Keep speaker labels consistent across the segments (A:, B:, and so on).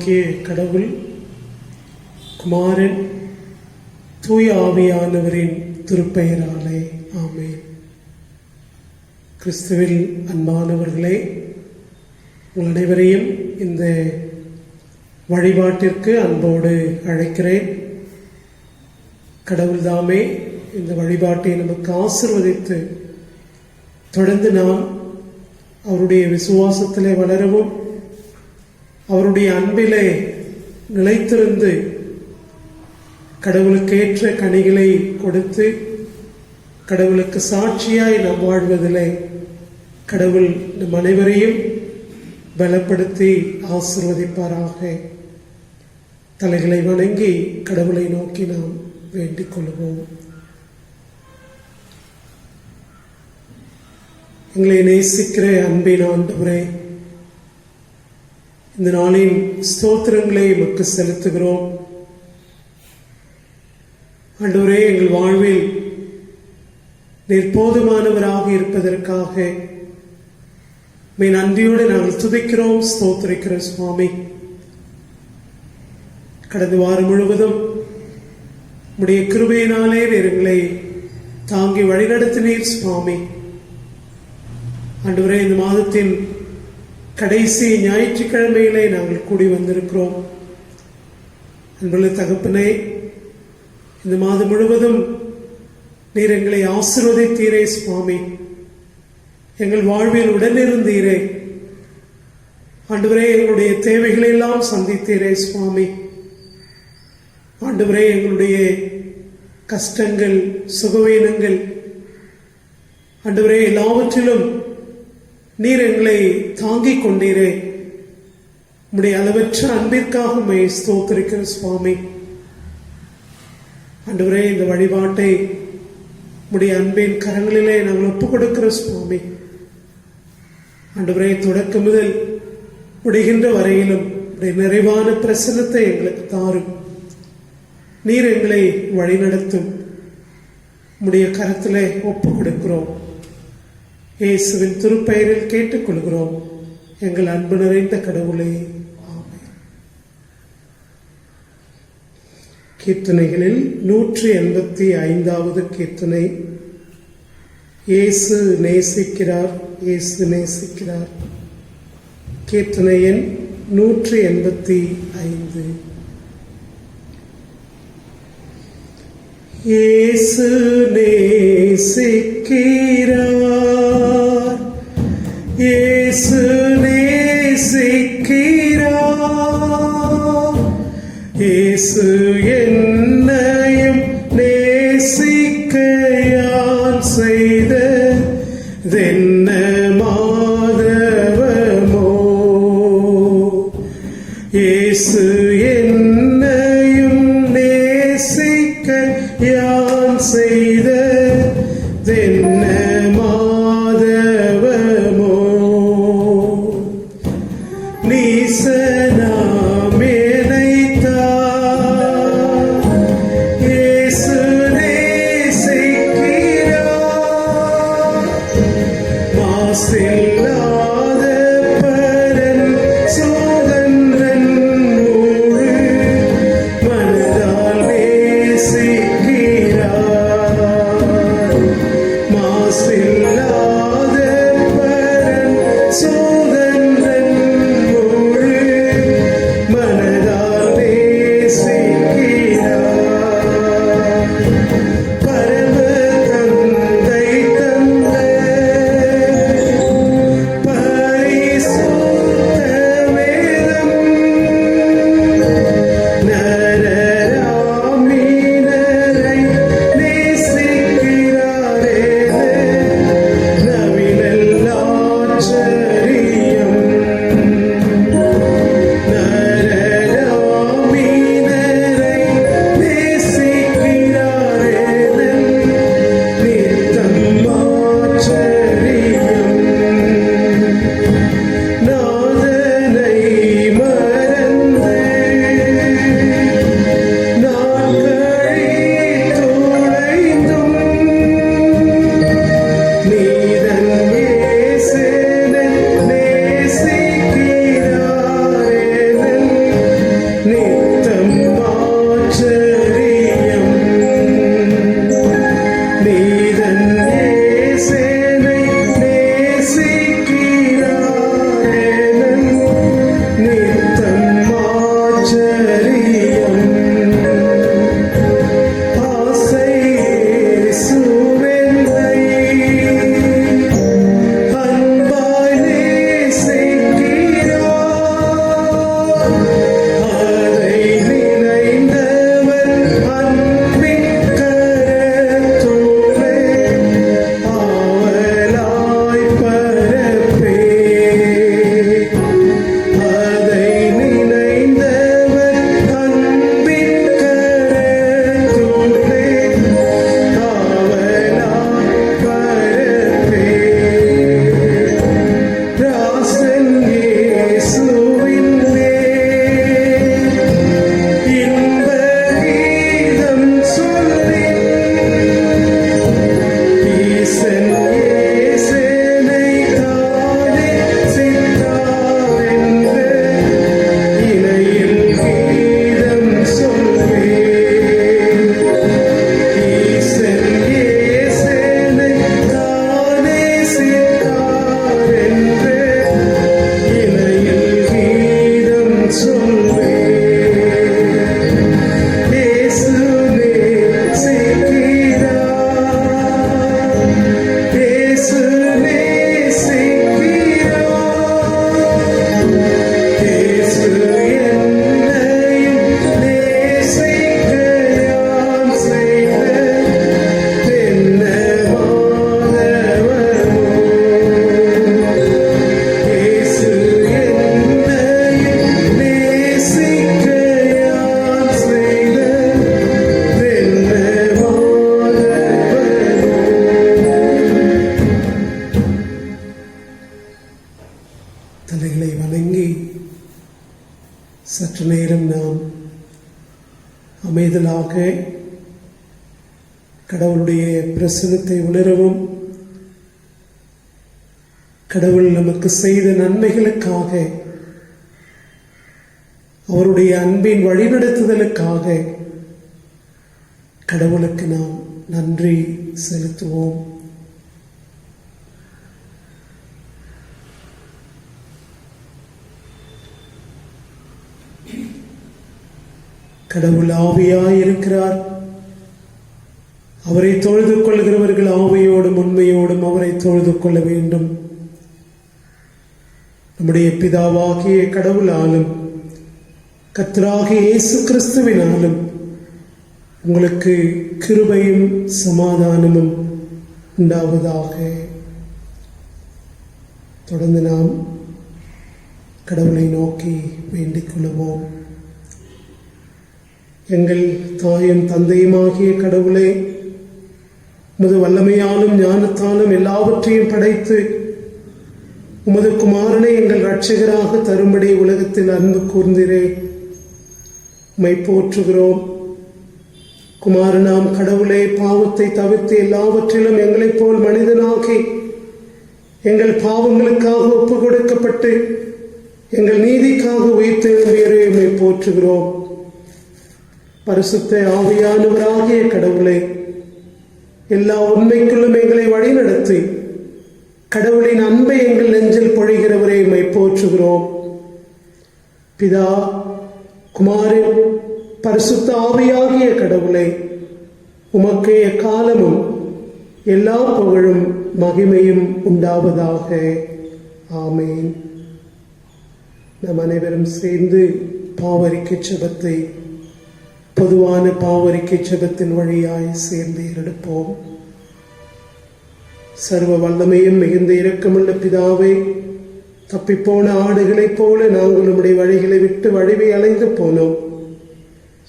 A: பிதாவாகிய கடவுள், குமாரன், தூய ஆவியானவரின் திருப்பெயராலே ஆமென். கிறிஸ்துவில் அன்பானவர்களே, உங்கள் அனைவரையும் இந்த வழிபாட்டிற்கு அன்போடு அழைக்கிறேன். கடவுள் தாமே இந்த வழிபாட்டை நமக்கு ஆசீர்வதித்து தொடர்ந்து நாம் அவருடைய விசுவாசத்திலே வளரவும், அவருடைய அன்பிலே நிலைத்திருந்து கடவுளுக்கேற்ற கனிகளை கொடுத்து கடவுளுக்கு சாட்சியாய் நாம் வாழ்வதிலே கடவுள் நம் அனைவரையும் பலப்படுத்தி ஆசீர்வதிப்பாராக. தலைகளை வணங்கி கடவுளை நோக்கி நாம் வேண்டிக் கொள்வோம். எங்களை நேசிக்கிற அன்பின் ஆண்டவரே, இந்த நாளின் ஸ்தோத்திரங்களை உமக்கு செலுத்துகிறோம். ஆண்டவரே, எங்கள் வாழ்வில் நீர் போதுமானவராக இருப்பதற்காக நன்றியோடு நாங்கள் துதிக்கிறோம், ஸ்தோத்திரிக்கிறோம் சுவாமி. கடந்த வாரம் முழுவதும் உம்முடைய கிருபையினாலே எங்களை தாங்கி வழிநடத்தினீர் சுவாமி. ஆண்டவரே, இந்த மாதத்தின் கடைசி ஞாயிற்றுக்கிழமையிலே நாங்கள் கூடி வந்திருக்கிறோம். அன்புள்ள தகப்பனே, இந்த மாதம் முழுவதும் நீர் எங்களை ஆசீர்வதித்தீரே சுவாமி. எங்கள் வாழ்வில் உடனிருந்தீரே ஆண்டவரே. எங்களுடைய தேவைகளை எல்லாம் சந்தித்தீரே சுவாமி. ஆண்டவரே, எங்களுடைய கஷ்டங்கள், சுகவீனங்கள் ஆண்டவரே எல்லாவற்றிலும் நீர் எங்களை தாங்கிக் கொண்டீரே. உம்முடைய அளவற்ற அன்பிற்காக உம்மை ஸ்தோத்திரிக்கிற சுவாமி. ஆண்டவரே, இந்த வழிபாட்டை உம்முடைய அன்பின் கரங்களிலே நாங்கள் ஒப்புக் கொடுக்கிற சுவாமி. ஆண்டவரே, தொடக்கம் முதல் முடிகின்ற வரையிலும் உடைய நிறைவான பிரசன்னத்தை எங்களுக்கு தாரும். நீர் எங்களை வழிநடத்தும். உம்முடைய கரத்திலே ஒப்புக் கொடுக்கிறோம். இயேசுவின் திருப்பெயரில் கேட்டுக்கொள்கிறோம் எங்கள் அன்பு நிறைந்த கடவுளே, ஆமென். கீர்த்தனைகளில் 185வது கீர்த்தனை. இயேசு நேசிக்கிறார், இயேசு நேசிக்கிறார். கீர்த்தனை எண் 185. இயேசு நேசிக்கிறார், இயேசு நேசிக்கிறார். இயேசு என்னையும் நேசிக்க யான் செய்த தென்ன மாதவமோ. இயேசு என்னையும் நேசிக்க யான் செய்த தென்ன மாதவமோ. நீசனாம் எனைத்தார், இயேசு நேசிக்கிறார். மாசில்லாத பரன் சுதந்திரன் முழு மனதால் நேசிக்கிறார். அடுத்ததாக கடவுளுடைய பிரசன்னத்தை உணரவும், கடவுள் நமக்கு செய்த நன்மைகளுக்காக, அவருடைய அன்பின் வழிநடத்துதலுக்காக கடவுளுக்கு நாம் நன்றி செலுத்துவோம். கடவுள் ஆவியாயிருக்கிறார். அவரை தொழுது கொள்கிறவர்கள் ஆவியோடும் உண்மையோடும் அவரை தொழுது கொள்ள வேண்டும். நம்முடைய பிதாவாகிய கடவுளாலும் கர்த்தராகிய இயேசு கிறிஸ்துவினாலும் உங்களுக்கு கிருபையும் சமாதானமும் உண்டாவதாக. தொடர்ந்து நாம் கடவுளை நோக்கி வேண்டிக் கொள்வோம். எங்கள் தாயும் தந்தையுமாகிய கடவுளே, உமது வல்லமையாலும் ஞானத்தாலும் எல்லாவற்றையும் படைத்து உமது குமாரனை எங்கள் இரட்சகராக தரும்படி உலகத்தில் அன்பு கூர்ந்தீரே, உம்மை போற்றுகிறோம். குமாரனாம் கடவுளே, பாவத்தை தவிர்த்து எல்லாவற்றிலும் எங்களைப் போல் மனிதனாகி எங்கள் பாவங்களுக்காக ஒப்பு கொடுக்கப்பட்டு எங்கள் நீதிக்காக உயிர்த்தெழும்பியரே, உம்மை போற்றுகிறோம். பரிசுத்த ஆவியானவராகிய கடவுளே, எல்லா உண்மைக்குள்ளும் எங்களை வழிநடத்தி கடவுளின் அன்பை எங்கள் நெஞ்சில் பொழிகிறவரே, உம்மை போற்றுகிறோம். பிதா, குமாரன், பரிசுத்த ஆவியாகிய கடவுளே, உமக்கே எக்காலமும் எல்லா புகழும் மகிமையும் உண்டாவதாக. ஆமேன். நம் அனைவரும் சேர்ந்து பாவரிக்கை ஜெபத்தை பொதுவான பாவரிக்கை ஜெபத்தின் வழியாய் சேர்ந்து எடுப்போம். சர்வ வல்லமையும் மிகுந்த இரக்கமுள்ள பிதாவே, தப்பிப்போன ஆடுகளைப் போல நாங்கள் உம்முடைய வழிகளை விட்டு வழிவை அலைந்து போனோம்.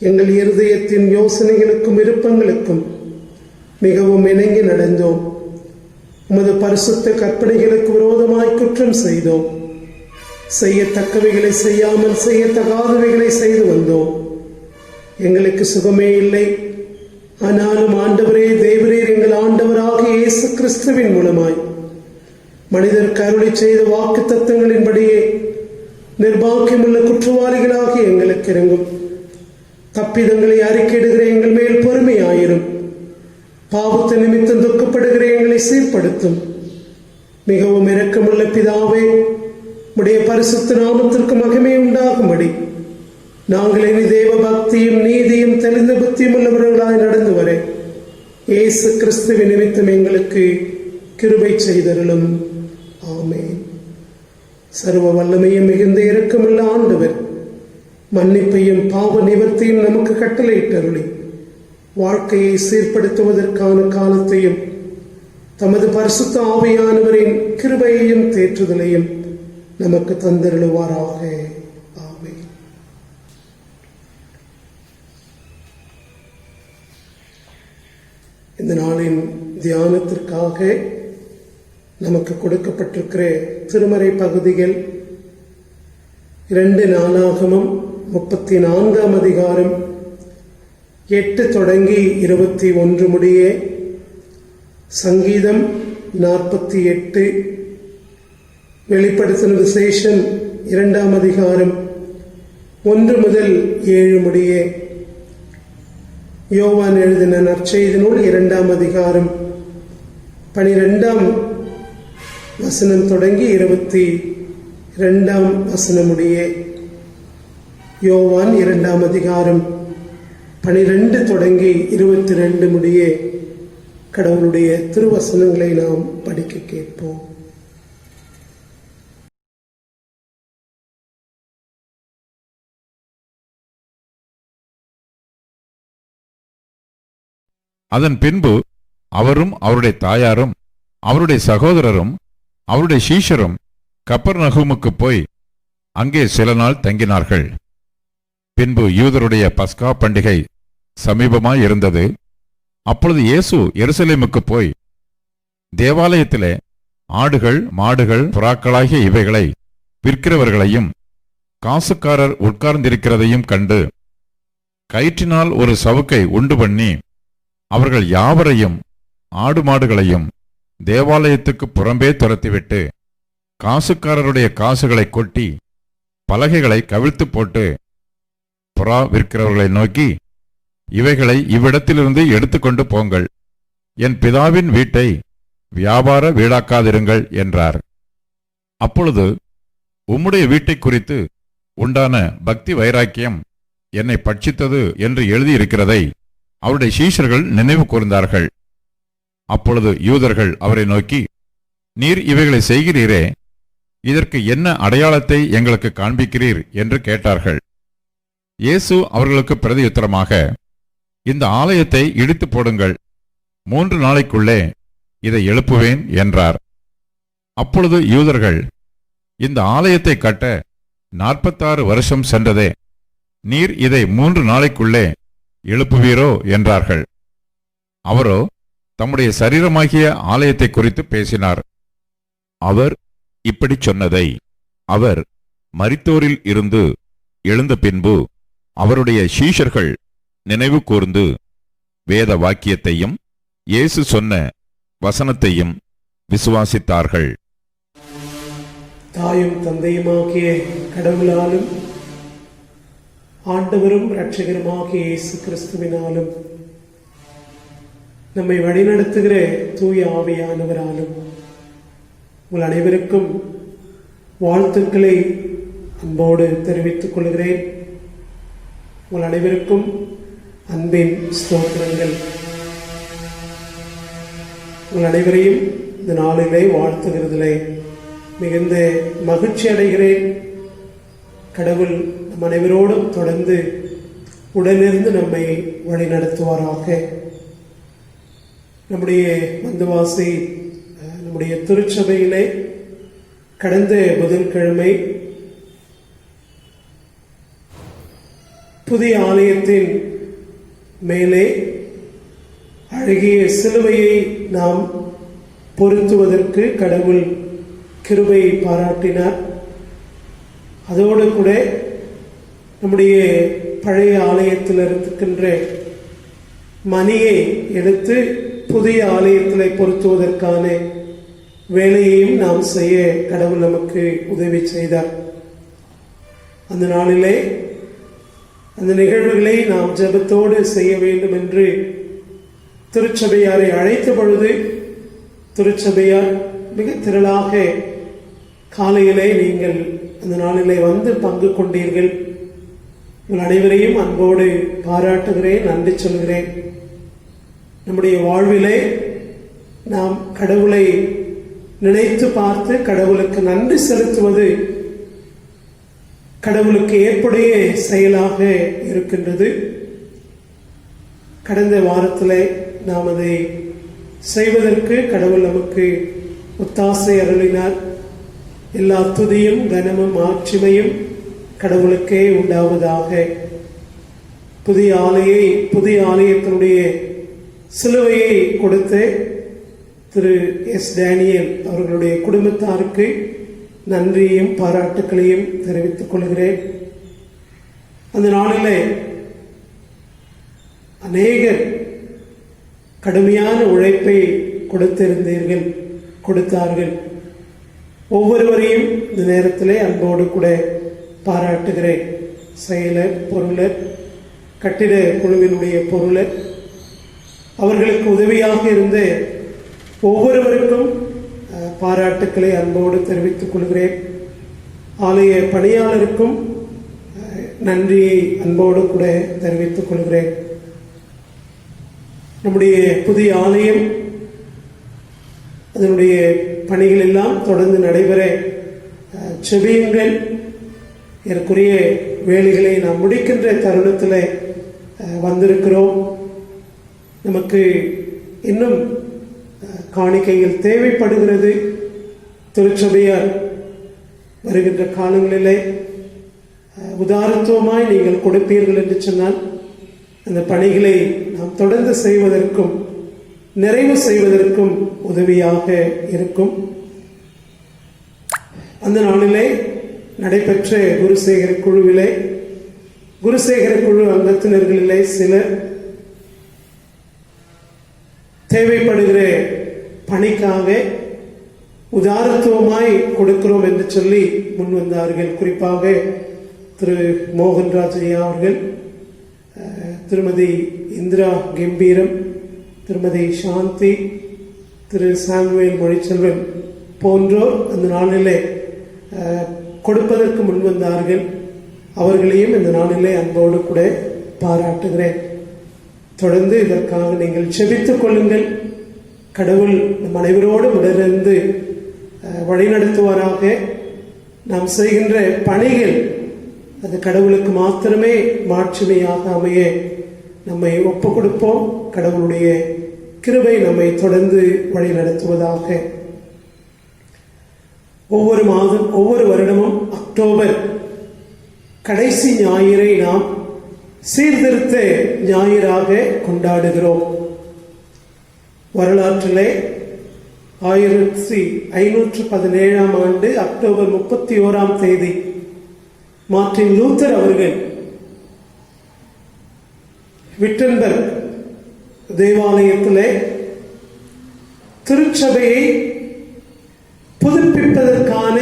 A: எங்கள் இருதயத்தின் யோசனைகளுக்கும் விருப்பங்களுக்கும் மிகவும் இணங்கி நடந்தோம். உமது பரிசுத்த கற்பனைகளுக்கு விரோதமாய் குற்றம் செய்தோம். செய்யத்தக்கவைகளை செய்யாமல் செய்யத்தகாதவைகளை செய்து வந்தோம். எங்களுக்கு சுகமே இல்லை. ஆனாலும் ஆண்டவரே, தேவரீர் எங்கள் ஆண்டவராக இயேசு கிறிஸ்துவின் மூலமாய் மனிதருக்கு அருளி செய்த வாக்கு தத்தங்களின்படியே நிர்பாக்கியமுள்ள குற்றவாளிகளாக எங்களுக்கு இறங்கும். தப்பிதங்களை அறிக்கையிடுகிற எங்கள் மேல் பொறுமையாயிரும். பாவத்தை நிமித்தம் துக்கப்படுகிற எங்களை சீர்படுத்தும். மிகவும் இரக்கமுள்ள பிதாவே, உடைய பரிசுத்த நாமத்திற்கு மகிமை உண்டாகும்படி நாங்கள் இனி தேவ பக்தியும் நீதியும் தெளிந்த புத்தியும் உள்ளவர்களாய் நடந்து வர இயேசு கிறிஸ்துவின் நிமித்தம் எங்களுக்கு கிருபை செய்தருளும். ஆமென். சர்வ வல்லமையும் மிகுந்த இரக்கமுள்ள ஆண்டவர் மன்னிப்பையும் பாவ நிவர்த்தியும் நமக்கு கட்டளையிட்டருளி வாழ்க்கையை சீர்படுத்துவதற்கான காலத்தையும் தமது பரிசுத்த ஆவியானவரின் கிருபையையும் தேற்றுதலையும் நமக்கு தந்தருளுவாராக. ஆமென். இந்த நாளின் தியானத்திற்காக நமக்கு கொடுக்கப்பட்டிருக்கிற திருமறை பகுதிகள் 2 நாளாகமம் 34ஆம் அதிகாரம் 8 தொடங்கி 21 முடிய, சங்கீதம் 48, வெளிப்படுத்தின விசேஷம் 2ஆம் அதிகாரம் 1 முதல் 7 முடிய, யோவான் எழுதின நற்செய்தி நூல் 2ஆம் அதிகாரம் 12ஆம் வசனம் தொடங்கி 22ஆம் வசனம் முடிய, யோவான் 2ஆம் அதிகாரம் 12 தொடங்கி 22 முடிய கடவுளுடைய திருவசனங்களை நாம் படிக்க கேட்போம்.
B: அதன் பின்பு அவரும் அவருடைய தாயாரும் அவருடைய சகோதரரும் அவருடைய சீஷரும் கப்பர்நகூமுக்கு போய் அங்கே சில நாள் தங்கினார்கள். பின்பு யூதருடைய பஸ்கா பண்டிகை சமீபமாய் இருந்தது. அப்பொழுது இயேசு எருசலேமுக்கு போய் தேவாலயத்திலே ஆடுகள் மாடுகள் புறாக்களாகிய இவைகளை விற்கிறவர்களையும் காசுக்காரர் உட்கார்ந்திருக்கிறதையும் கண்டு கயிற்றினால் ஒரு சவுக்கை உண்டு பண்ணி அவர்கள் யாவரையும் ஆடு மாடுகளையும் தேவாலயத்துக்கு புறம்பே துரத்திவிட்டு காசுக்காரருடைய காசுகளை கொட்டி பலகைகளை கவிழ்த்து போட்டு புறா விற்கிறவர்களை நோக்கி, இவைகளை இவ்விடத்திலிருந்து எடுத்துக்கொண்டு போங்கள், என் பிதாவின் வீட்டை வியாபார வீடாக்காதிருங்கள் என்றார். அப்பொழுது உம்முடைய வீட்டை குறித்து உண்டான பக்தி வைராக்கியம் என்னை பட்சித்தது என்று எழுதியிருக்கிறதை அவருடைய சீஷர்கள் நினைவு கூர்ந்தார்கள். அப்பொழுது யூதர்கள் அவரை நோக்கி, நீர் இவைகளை செய்கிறீரே, இதற்கு என்ன அடையாளத்தை எங்களுக்கு காண்பிக்கிறீர் என்று கேட்டார்கள். இயேசு அவர்களுக்கு பிரதியுத்தரமாக, இந்த ஆலயத்தை இடித்து போடுங்கள், 3 நாளைக்குள்ளே இதை எழுப்புவேன் என்றார். அப்பொழுது யூதர்கள், இந்த ஆலயத்தை கட்ட 46 வருஷம் சென்றதே, நீர் இதை 3 நாளைக்குள்ளே எழுப்புவீரோ என்றார்கள். அவரோ தம்முடைய சரீரமாகிய ஆலயத்தை குறித்து பேசினார். அவர் இப்படி சொன்னதை அவர் மரித்தோரில் இருந்து எழுந்த பின்பு அவருடைய சீஷர்கள் நினைவு கூர்ந்து வேத வாக்கியத்தையும் இயேசு சொன்ன வசனத்தையும் விசுவாசித்தார்கள்.
A: தாயும் தந்தையுமாகிய கடவுளாலும் ஆண்டவரும் இரட்சகருமாகிய இயேசு கிறிஸ்துவினாலும் நம்மை வழிநடத்துகிற தூய ஆவியானவராலும் உங்கள் அனைவருக்கும் வாழ்த்துக்களை அன்போடு தெரிவித்துக் கொள்கிறேன். உங்கள் அனைவருக்கும் அன்பின் ஸ்தோத்திரங்கள். உங்கள் அனைவரையும் இந்த நாளிலே வாழ்த்துகிறதிலே மிகுந்த மகிழ்ச்சி அடைகிறேன். கடவுள் நம் அனைவரோடும் தொடர்ந்து உடனிருந்து நம்மை வழிநடத்துவாராக. நம்முடைய மந்தவாசி நம்முடைய திருச்சபையிலே கடந்த புதன்கிழமை புதிய ஆலயத்தின் மேலே அழகிய சிலுவையை நாம் பொருத்துவதற்கு கடவுள் கிருபை பாராட்டினார். அதோடு கூட நம்முடைய பழைய ஆலயத்தில் இருக்கின்ற மணியை எடுத்து புதிய ஆலயத்தில் பொருத்துவதற்கான வேலையையும் நாம் செய்ய கடவுள் நமக்கு உதவி செய்தார். அந்த நாளிலே அந்த நிகழ்வுகளை நாம் ஜெபத்தோடு செய்ய வேண்டும் என்று திருச்சபையாரை அழைத்த பொழுது திருச்சபையார் மிக திரளாக காலையிலே நீங்கள் அந்த நாளிலே வந்து பங்கு கொண்டீர்கள். உங்கள் அனைவரையும் அன்போடு பாராட்டுகிறேன், நன்றி சொல்கிறேன். நம்முடைய வாழ்விலே நாம் கடவுளை நினைத்து பார்த்து கடவுளுக்கு நன்றி செலுத்துவது கடவுளுக்கு ஏற்புடைய செயலாக இருக்கின்றது. கடந்த வாரத்திலே நாம் அதை செய்வதற்கு கடவுள் நமக்கு ஒத்தாசை அருளினார். எல்லா துதியும் கனமும் ஆட்சிமையும் கடவுளுக்கே உண்டாவதாக. புதிய ஆலயத்தினுடைய சிலுவையை கொடுத்து திரு எஸ் டேனியல் அவர்களுடைய குடும்பத்தாருக்கு நன்றியையும் பாராட்டுக்களையும் தெரிவித்துக் கொள்கிறேன். அந்த நாளிலே அநேகர் கடுமையான உழைப்பை கொடுத்தார்கள். ஒவ்வொருவரையும் இந்த நேரத்திலே அன்போடு கூட பாராட்டுகிறேன். செயலர், பொருளர், கட்டிட குழுவினுடைய பொருளர், அவர்களுக்கு உதவியாக இருந்த ஒவ்வொருவருக்கும் பாராட்டுக்களை அன்போடு தெரிவித்துக் கொள்கிறேன். ஆலய பணியாளருக்கும் நன்றியை அன்போடு கூட தெரிவித்துக் கொள்கிறேன். நம்முடைய புதிய ஆலயம் அதனுடைய பணிகள் எல்லாம் தொடர்ந்து நடைபெற செபியுங்கள். இதற்குரிய வேலைகளை நாம் முடிக்கின்ற தருணத்தில் வந்திருக்கிறோம். நமக்கு இன்னும் காணிக்கைகள் தேவைப்படுகிறது. திருச்சபையார் வருகின்ற காலங்களிலே உதாரத்துவமாய் நீங்கள் கொடுப்பீர்கள் என்று சொன்னால் அந்த பணிகளை நாம் தொடர்ந்து செய்வதற்கும் நிறைவு செய்வதற்கும் உதவியாக இருக்கும். அந்த நாளிலே நடைபெற்ற குருசேகர குழுவிலே குருசேகர குழு அங்கத்தினர்களிலே சிலர் தேவைப்படுகிற பணிக்காக உதாரத்துவமாய் கொடுக்கிறோம் என்று சொல்லி முன் வந்தார்கள். குறிப்பாக திரு மோகன்ராஜ் ஐயா அவர்கள், திருமதி இந்திரா கம்பீரம், திருமதி சாந்தி, திரு சாமுவேல் மொழிச்செல்வன் போன்றோர் அந்த நாளிலே கொடுப்பதற்கு முன் வந்தார்கள். அவர்களையும் இந்த நாளிலே அன்போடு கூட பாராட்டுகிறேன். தொடர்ந்து இதற்காக நீங்கள் செபித்துக் கொள்ளுங்கள். கடவுள் நம் அனைவரோடு உடனிருந்து வழிநடத்துவாராக. நாம் செய்கின்ற பணிகள் அது கடவுளுக்கு மாத்திரமே மாட்சிமையாக அமைய நம்மை ஒப்புக் கொடுப்போம். கடவுளுடைய கிருபை நம்மை தொடர்ந்து வழி நடத்துவதாக. ஒவ்வொரு மாதம், ஒவ்வொரு வருடமும் அக்டோபர் கடைசி ஞாயிறை நாம் சீர்திருத்த ஞாயிறாக கொண்டாடுகிறோம். வரலாற்றிலே 1517 ஆண்டு அக்டோபர் 31 மார்ட்டின் லூத்தர் அவர்கள் விட்டன்பர்க் தேவாலயத்திலே திருச்சபையை புதுப்பிப்பதற்கான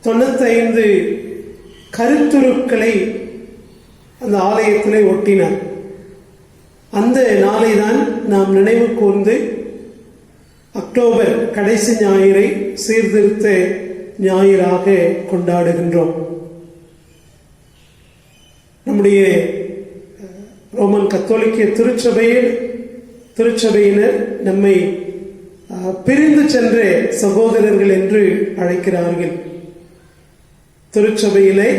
A: 95 கருத்துருக்களை அந்த ஆலயத்திலே ஒட்டினார். அந்த நாளை தான் நாம் நினைவு கூர்ந்து அக்டோபர் கடைசி ஞாயிறை சீர்திருத்த ஞாயிறாக கொண்டாடுகின்றோம். நம்முடைய ரோமன் கத்தோலிக்க திருச்சபையினர் நம்மை பிரிந்து சென்ற சகோதரர்கள் என்று அழைக்கிறார்கள். திருச்சபையிலே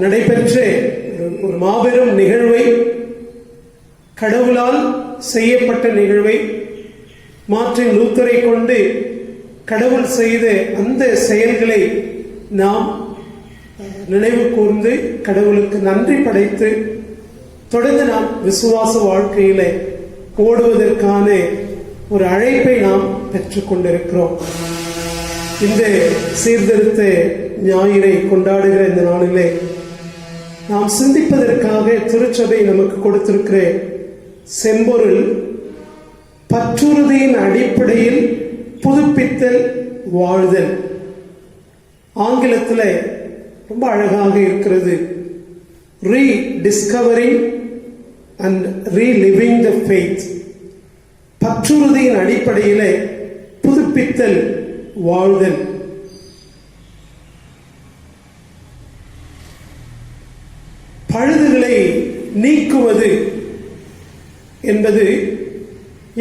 A: நடைபெற்ற ஒரு மாபெரும் நிகழ்வை, கடவுளால் செய்யப்பட்ட நிகழ்வை, மார்ட்டின் லூத்தரை கொண்டு கடவுள் செய்த அந்த செயல்களை நாம் நினைவு கூர்ந்து கடவுளுக்கு நன்றி படைத்து தொடர்ந்து நாம் விசுவாச வாழ்க்கையில ஓடுவதற்கான ஒரு அழைப்பை நாம் பெற்றுக் கொண்டிருக்கிறோம். இந்த சீர்திருத்த ஞாயிறை கொண்டாடுகிற இந்த நாளிலே நாம் சிந்திப்பதற்காக திருச்சபை நமக்கு கொடுத்திருக்கிற செம்பொருள் பற்றுறுதியின் அடிப்படையில் புதுப்பித்தல் வாழ்தல். ஆங்கிலத்தில் ரொம்ப அழகாக இருக்கிறது. Rediscovering and reliving the faith. பற்றுறுதியின் அடிப்படையில் புதுப்பித்தல் வாழ்தல். பழுதுகளை நீக்குவது என்பது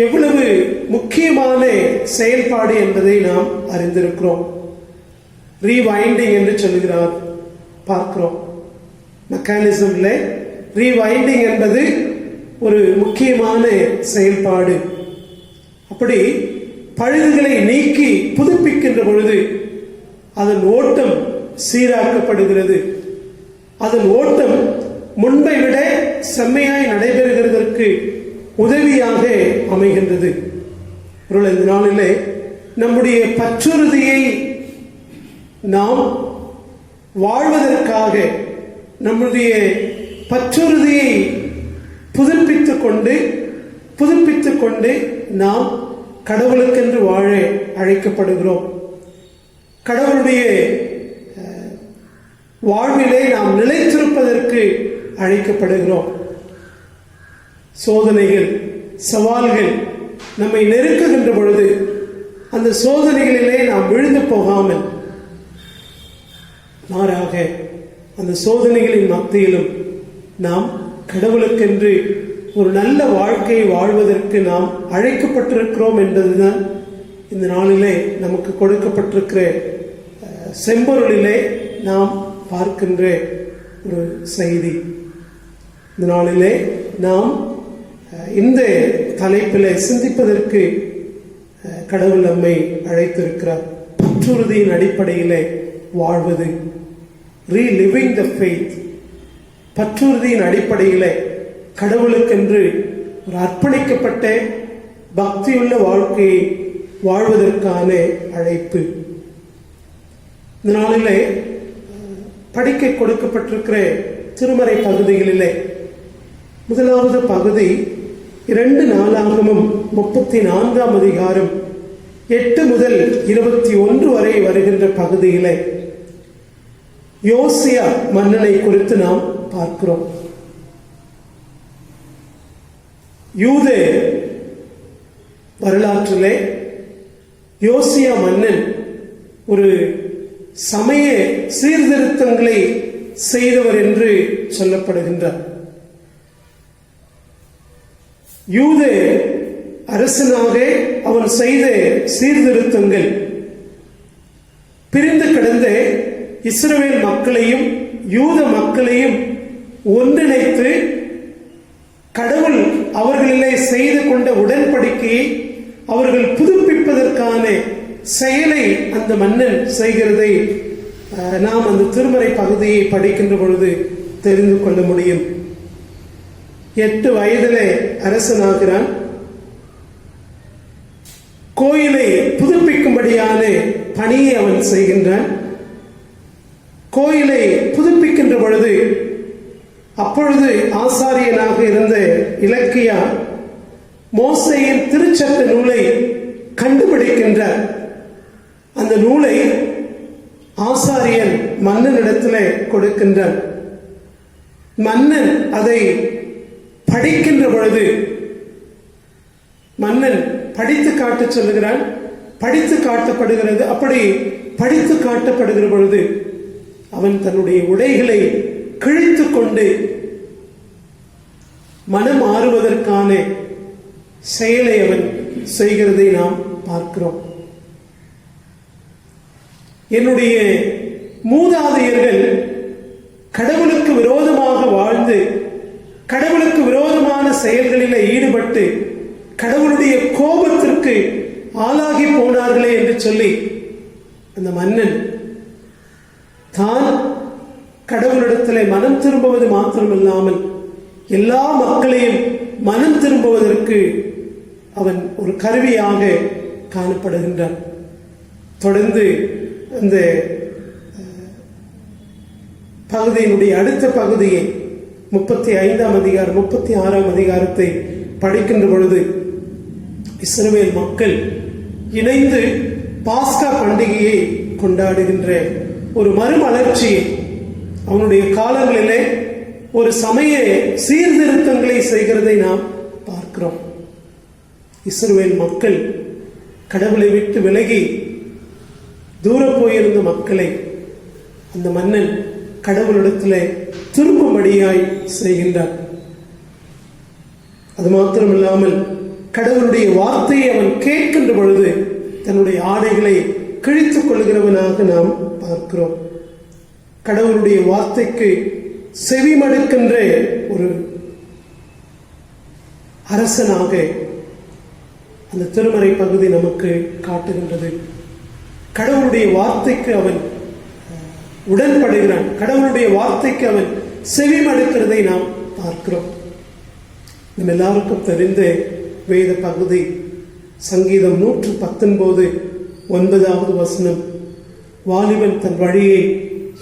A: எவ்வளவு முக்கியமான செயல்பாடு என்பதை நாம் அறிந்திருக்கிறோம். ரீவைண்டிங் என்று சொல்லுகிறார், பார்க்கிறோம். மெக்கானிசம்ல ரீவைண்டிங் என்பது ஒரு முக்கியமான செயல்பாடு. அப்படி பழுதுகளை நீக்கி புதுப்பிக்கின்ற பொழுது அதன் ஓட்டம் சீராக்கப்படுகிறது. அதன் ஓட்டம் முன்பை விட செம்மையாய் நடைபெறுகிறதற்கு உதவியாக அமைகின்றது. இந்த நாளிலே நம்முடைய பற்றுறுதியை நாம் வாழ்வதற்காக, நம்முடைய பற்றுறுதியை புதுப்பித்துக் கொண்டு நாம் கடவுளுக்கென்று வாழ அழைக்கப்படுகிறோம். கடவுளுடைய வாழ்விலே நாம் நிலைத்திருப்பதற்கு அழைக்கப்படுகிறோம். சோதனைகள், சவால்கள் நம்மை நெருக்குகின்ற பொழுது அந்த சோதனைகளிலே நாம் விழுந்து போகாமல், மாறாக அந்த சோதனைகளின் மத்தியிலும் நாம் கடவுளுக்கென்று ஒரு நல்ல வாழ்க்கையை வாழ்வதற்கு நாம் அழைக்கப்பட்டிருக்கிறோம் என்பதுதான் இந்த நாளிலே நமக்கு கொடுக்கப்பட்டிருக்கிற செம்பொருளிலே நாம் பார்க்கின்ற ஒரு செய்தி. இந்த நாளிலே நாம் இந்த தலைப்பில் சிந்திப்பதற்கு கடவுள் நம்மை அழைத்திருக்கிறார். பற்றுறுதியின் அடிப்படையில் வாழ்வது, ரீலிவிங் த ஃபெய்த். பற்றுறுதியின் அடிப்படையில் கடவுளுக்கென்று ஒரு அர்ப்பணிக்கப்பட்ட பக்தியுள்ள வாழ்க்கையை வாழ்வதற்கான அழைப்பு. இந்த நாளிலே படிக்க கொடுக்கப்பட்டிருக்கிற திருமறை பகுதிகளிலே முதலாவது பகுதி 2 நாளாகமம் 34ஆம் அதிகாரம் 8 முதல் 21 வரை வருகின்ற பகுதியிலே யோசியா மன்னனை குறித்து நாம் பார்க்கிறோம். யூத வரலாற்றிலே யோசியா மன்னன் ஒரு சமய சீர்திருத்தங்களை செய்தவர் என்று சொல்லப்படுகின்றார். யூத அரசனாக அவன் செய்த சீர்திருத்தங்கள் பிரிந்து கிடந்த இஸ்ரவேல் மக்களையும் யூத மக்களையும் ஒன்றிணைத்து கடவுள் அவர்களிலே செய்து கொண்ட உடன்படிக்கையை அவர்கள் புதுப்பிப்பதற்கான செயலை அந்த மன்னன் செய்கிறதை நாம் அந்த திருமறை பகுதியை படிக்கின்ற பொழுது தெரிந்து கொள்ள முடியும். 8 வயதிலே அரசனாகிறான். கோயிலை புதுப்பிக்கும்படியான பணியை அவன் செய்கின்றான். கோயிலை புதுப்பிக்கின்ற பொழுது அப்பொழுது ஆசாரியனாக இருந்த இலக்கியா மோசேயின் திருச்சட்ட நூலை கண்டுபிடிக்கின்றார். அந்த நூலை ஆசாரியன் மன்னனிடத்திலே கொடுக்கின்றான். மன்னன் அதை படிக்கின்ற பொழுது மன்னன் படித்து காட்ட சொல்லுகிறான். படித்து காட்டப்படுகிறது. அப்படி படித்து காட்டப்படுகிற பொழுது அவன் தன்னுடைய உடைகளை கிழித்து கொண்டு மனம் மாறுவதற்கான செயலை அவன் செய்கிறதை நாம் பார்க்கிறோம். என்னுடைய மூதாதையர்கள் கடவுளுக்கு விரோதமாக வாழ்ந்து கடவுளுக்கு விரோதமான செயல்களில் ஈடுபட்டு கடவுளுடைய கோபத்திற்கு ஆளாகி போனார்களே என்று சொல்லி அந்த மன்னன் தான் கடவுளிடத்திலே மனம் திரும்புவது மாத்திரமில்லாமல் எல்லா மக்களையும் மனம் திரும்புவதற்கு அவன் ஒரு கருவியாக காணப்படுகின்றான். தொடர்ந்து அந்த பகுதியினுடைய அடுத்த பகுதியை 35ஆம் அதிகாரம் 36ஆம் அதிகாரத்தை படிக்கின்ற பொழுது இஸ்ரவேல் மக்கள் இணைந்து பாஸ்கா பண்டிகையை கொண்டாடுகின்ற ஒரு மறுமலர்ச்சியை அவனுடைய காலங்களிலே ஒரு சமய சீர்திருத்தங்களை செய்கிறதை நாம் பார்க்கிறோம். இஸ்ரவேல் மக்கள் கடவுளை விட்டு விலகி தூர போயிருந்த மக்களை அந்த மன்னன் கடவுளிடத்திலே திரும்பும்படியாய் செய்கின்றார். அது மாத்திரமில்லாமல் கடவுளுடைய வார்த்தையை அவன் கேட்கின்ற பொழுது தன்னுடைய ஆடைகளை கிழித்துக் கொள்கிறவனாக நாம் பார்க்கிறோம். கடவுளுடைய வார்த்தைக்கு செவிமடுக்கின்ற ஒரு அரசனாக அந்த திருமறை பகுதி நமக்கு காட்டுகின்றது. கடவுளுடைய வார்த்தைக்கு அவன் உடன்படுகிறான். கடவுளுடைய வார்த்தைக்கு அவன் செவிமடுக்கிறதை நாம் பார்க்கிறோம். நம்ம எல்லாருக்கும் தெரிந்த வேத பகுதி சங்கீதம் 119 9வது வசனம். வாலிபன் தன் வழியை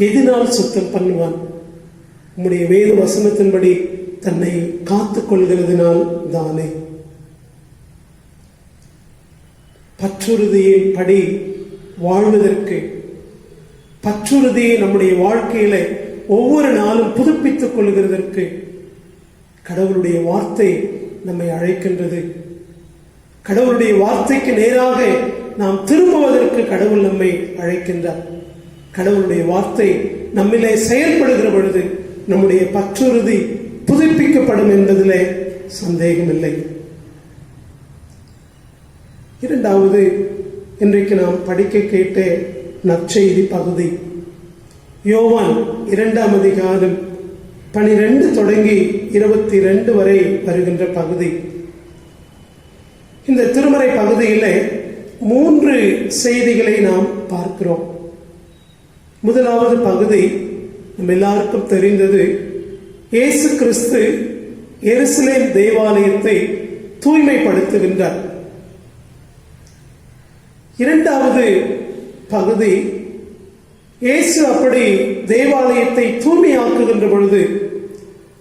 A: எதினால் சுத்தம் பண்ணுவான், உம்முடைய வேத வசனத்தின்படி தன்னை காத்துக் கொள்கிறதுனால் தானே. பற்றுறுதியின் படி வாழ்வதற்கு, பற்றுறுதியை நம்முடைய வாழ்க்கையில ஒவ்வொரு நாளும் புதுப்பித்துக் கொள்கிறதற்கு கடவுளுடைய வார்த்தை நம்மை அழைக்கின்றது. கடவுளுடைய வார்த்தைக்கு நேராக நாம் திரும்புவதற்கு கடவுள் நம்மை அழைக்கின்றார். கடவுளுடைய வார்த்தை நம்மிலே செயல்படுகிற பொழுது நம்முடைய பற்றுறுதி புதுப்பிக்கப்படும் என்பதிலே சந்தேகமில்லை. இரண்டாவது, இன்றைக்கு நாம் படிக்க கேட்ட நற்செய்தி பகுதி யோவான் 2ஆம் அதிகாரம் 12 தொடங்கி 22 வரை வருகின்ற பகுதி. இந்த திருமறை பகுதியிலே 3 செய்திகளை நாம் பார்க்கிறோம். முதலாவது பகுதி நம்ம எல்லாருக்கும் தெரிந்தது, இயேசு கிறிஸ்து எருசலேம் தேவாலயத்தை தூய்மைப்படுத்துகின்றார். இரண்டாவது பகுதி, இயேசு அப்படி தேவாலயத்தை தூய்மையாக்குகின்ற பொழுது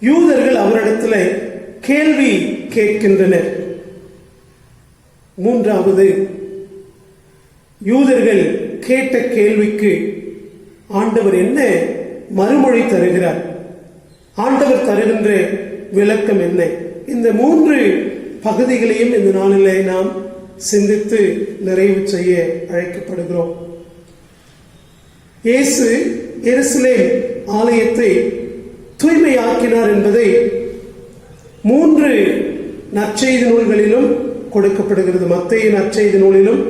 A: யூதர்கள் அவரிடத்தில் கேள்வி கேட்கின்றனர். மூன்றாவது, யூதர்கள் கேட்ட கேள்விக்கு ஆண்டவர் என்ன மறுமொழி தருகிறார்? ஆண்டவர் தருகின்ற விளக்கம் என்ன? இந்த மூன்று பகுதிகளையும் இந்த நாளிலே நாம் சிந்தித்து நிறைவு செய்ய அழைக்கப்படுகிறோம். இயேசு எருசலேம் ஆலயத்தை தூய்மையாக்கினார் என்பதை 3 நற்செய்தி நூல்களிலும் கொடுக்கப்படுகிறது. மத்தேயு நற்செய்தி நூலிலும்,